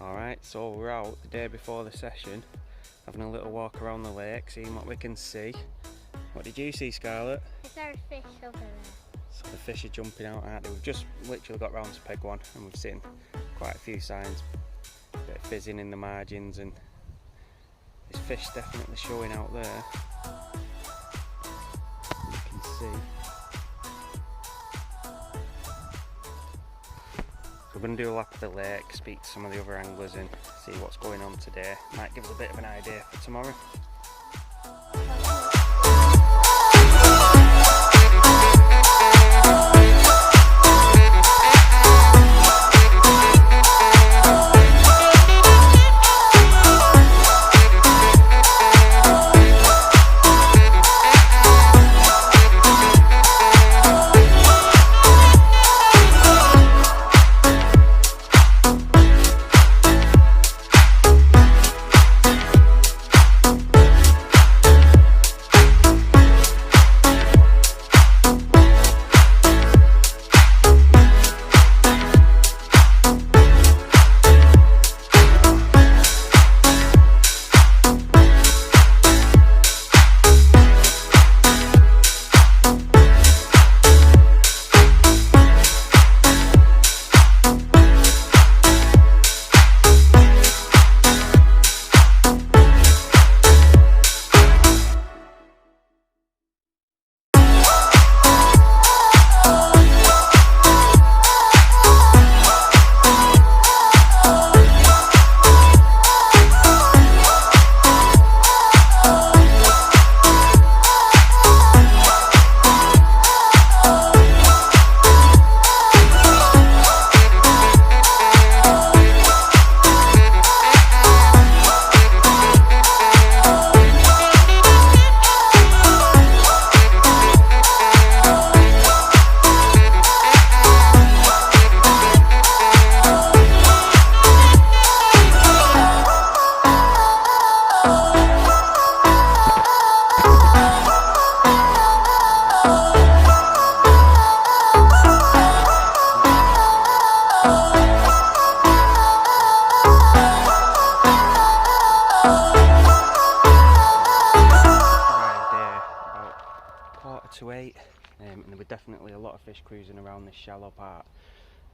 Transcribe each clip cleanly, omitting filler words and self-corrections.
Alright, so we're out the day before the session, having a little walk around the lake, seeing what we can see. What did you see, Scarlett? Is there a fish over there? So the fish are jumping out, aren't they? We've just literally got round to peg one and we've seen quite a few signs. A bit of fizzing in the margins and this fish definitely showing out there. You can see. So we're going to do a lap of the lake, speak to some of the other anglers and see what's going on today. Might give us a bit of an idea for tomorrow. To 8 and there were definitely a lot of fish cruising around this shallow part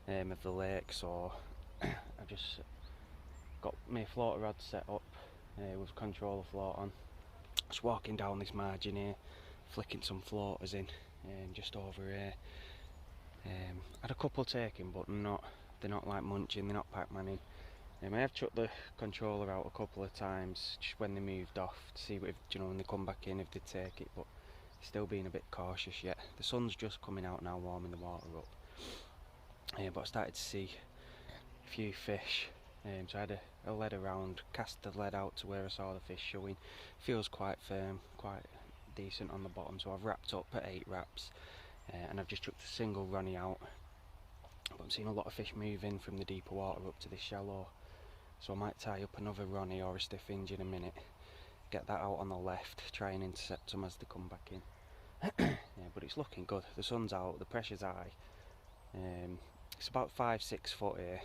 of the lake, so I've just got my floater rod set up with controller float on, just walking down this margin here, flicking some floaters in just over here. Had a couple taken, but they're not like munching, they're not pac-manning. I have chucked the controller out a couple of times just when they moved off to see if, when they come back in, if they take it, but still being a bit cautious yet. The sun's just coming out now, warming the water up. But I started to see a few fish. So I had a lead around, cast the lead out to where I saw the fish showing. Feels quite firm, quite decent on the bottom, so I've wrapped up at 8 wraps. And I've just chucked a single runny out. But I'm seeing a lot of fish moving from the deeper water up to this shallow. So I might tie up another runny or a stiff hinge in a minute. Get that out on the left, try and intercept them as they come back in. Yeah, but it's looking good. The sun's out, the pressure's high. It's about 5-6 foot here,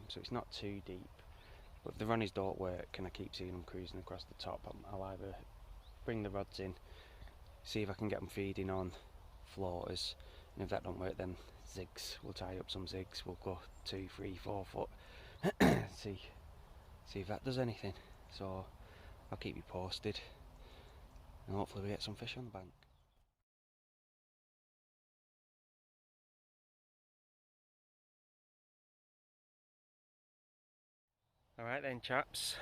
so it's not too deep. But if the runnies don't work and I keep seeing them cruising across the top, I'll either bring the rods in, see if I can get them feeding on floaters, and if that don't work, then zigs. We'll tie up some zigs. We'll go 2, 3, 4 foot. see if that does anything. So I'll keep you posted, and hopefully we get some fish on the bank. Alright then, chaps,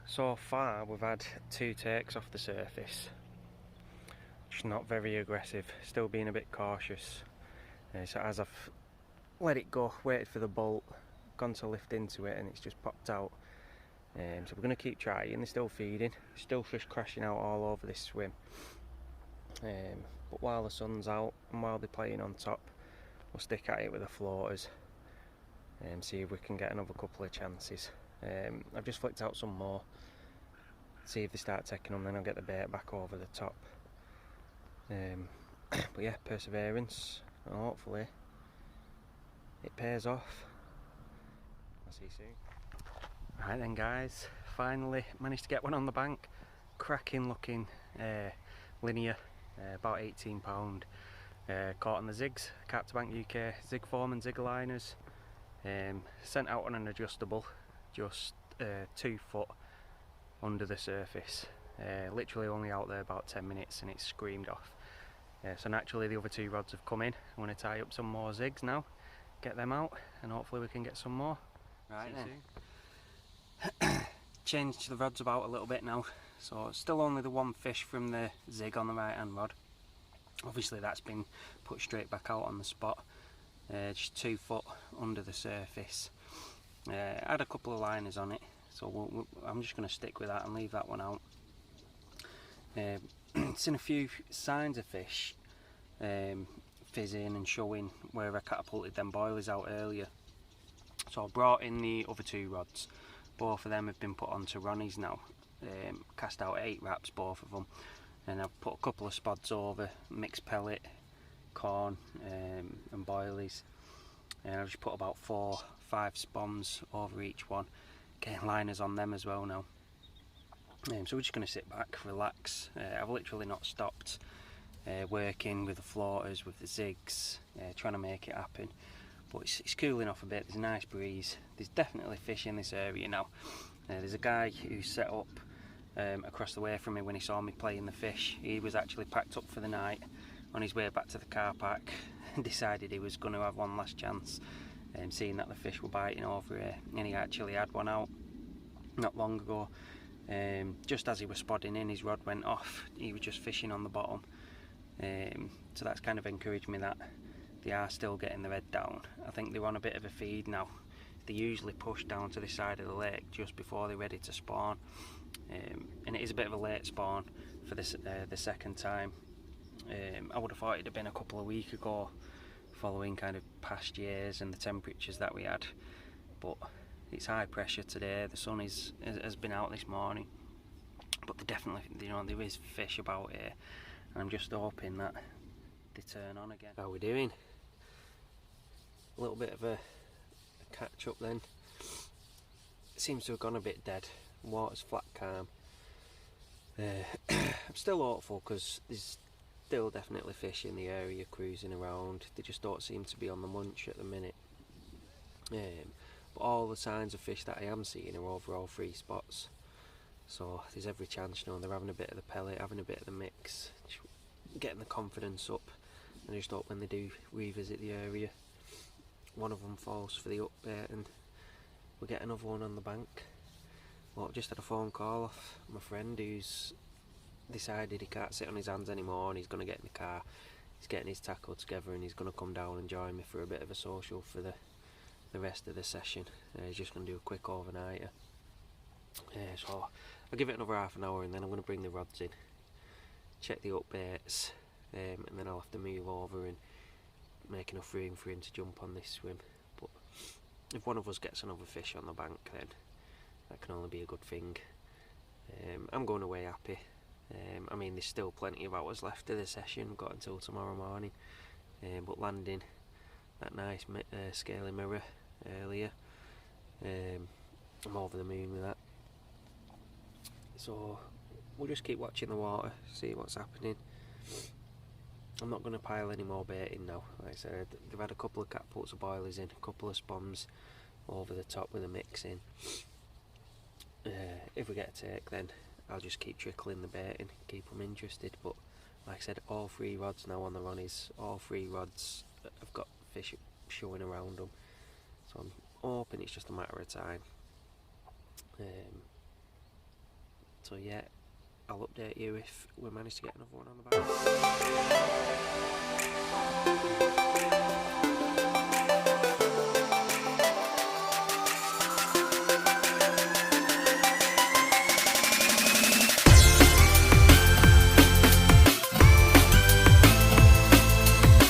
so far we've had 2 takes off the surface, just not very aggressive, still being a bit cautious. So as I've let it go, waited for the bolt, gone to lift into it and it's just popped out. So we're going to keep trying. They're still feeding, still fish crashing out all over this swim. But while the sun's out and while they're playing on top, we'll stick at it with the floaters and see if we can get another couple of chances. I've just flicked out some more, see if they start taking them, then I'll get the bait back over the top. But yeah, perseverance, and hopefully it pays off. see you soon. Right then guys, finally managed to get one on the bank. Cracking looking linear, about £18. Caught on the zigs, Carp to Bank UK, zig form and zig liners. Sent out on an adjustable, just 2 foot under the surface. Literally only out there about 10 minutes and it's screamed off. So naturally the other 2 rods have come in. I'm going to tie up some more zigs now, get them out, and hopefully we can get some more. Right then. Changed the rods about a little bit now, so still only the 1 fish from the zig on the right hand rod. Obviously that's been put straight back out on the spot, just 2 foot under the surface. I had a couple of liners on it, so I'm just going to stick with that and leave that one out. Seen a few signs of fish fizzing and showing where I catapulted them boilies out earlier. So I brought in the other 2 rods. Both of them have been put onto Ronnie's now. Cast out 8 wraps, both of them, and I've put a couple of spods over, mixed pellet, corn and boilies, and I've just put about 4-5 spons over each one, getting liners on them as well now. So we're just going to sit back, relax. I've literally not stopped working with the floaters, with the zigs, trying to make it happen. But it's cooling off a bit, there's a nice breeze, there's definitely fish in this area now. There's a guy who set up across the way from me when he saw me playing the fish. He was actually packed up for the night on his way back to the car park and decided he was going to have one last chance, seeing that the fish were biting over here, and he actually had one out not long ago. Just as he was spodding in, his rod went off. He was just fishing on the bottom, so that's kind of encouraged me that they are still getting their head down. I think they're on a bit of a feed now. They usually push down to the side of the lake just before they're ready to spawn, and it is a bit of a late spawn for this the second time. I would have thought it'd have been a couple of weeks ago, following kind of past years and the temperatures that we had, but it's high pressure today. The sun has been out this morning, but there is fish about here, and I'm just hoping that they turn on again. How are we doing? A little bit of a catch up then. It seems to have gone a bit dead. Water's flat calm. I'm still hopeful because there's still definitely fish in the area cruising around. They just don't seem to be on the munch at the minute. But all the signs of fish that I am seeing are over all 3 spots. So there's every chance, they're having a bit of the pellet, having a bit of the mix, getting the confidence up, and I just hope when they do revisit the area, one of them falls for the upbait and we get another one on the bank. Well, I've just had a phone call off my friend who's decided he can't sit on his hands anymore and he's going to get in the car. He's getting his tackle together and he's going to come down and join me for a bit of a social for the rest of the session. He's just going to do a quick overnighter. So I'll give it another half an hour and then I'm going to bring the rods in, check the upbaits, and then I'll have to move over and make enough room for him to jump on this swim. But if one of us gets another fish on the bank, then that can only be a good thing. I'm going away happy. I mean, there's still plenty of hours left of the session. We've got until tomorrow morning, but landing that nice scaly mirror earlier, I'm over the moon with that. So we'll just keep watching the water, see what's happening. I'm not going to pile any more bait in now. Like I said, they've had a couple of catapults of boilies in, a couple of spons over the top with a mix in. If we get a take, then I'll just keep trickling the bait in, keep them interested. But like I said, all 3 rods now on the Ronnies, all 3 rods have got fish showing around them. So I'm hoping it's just a matter of time. So yeah, I'll update you if we manage to get another one on the back.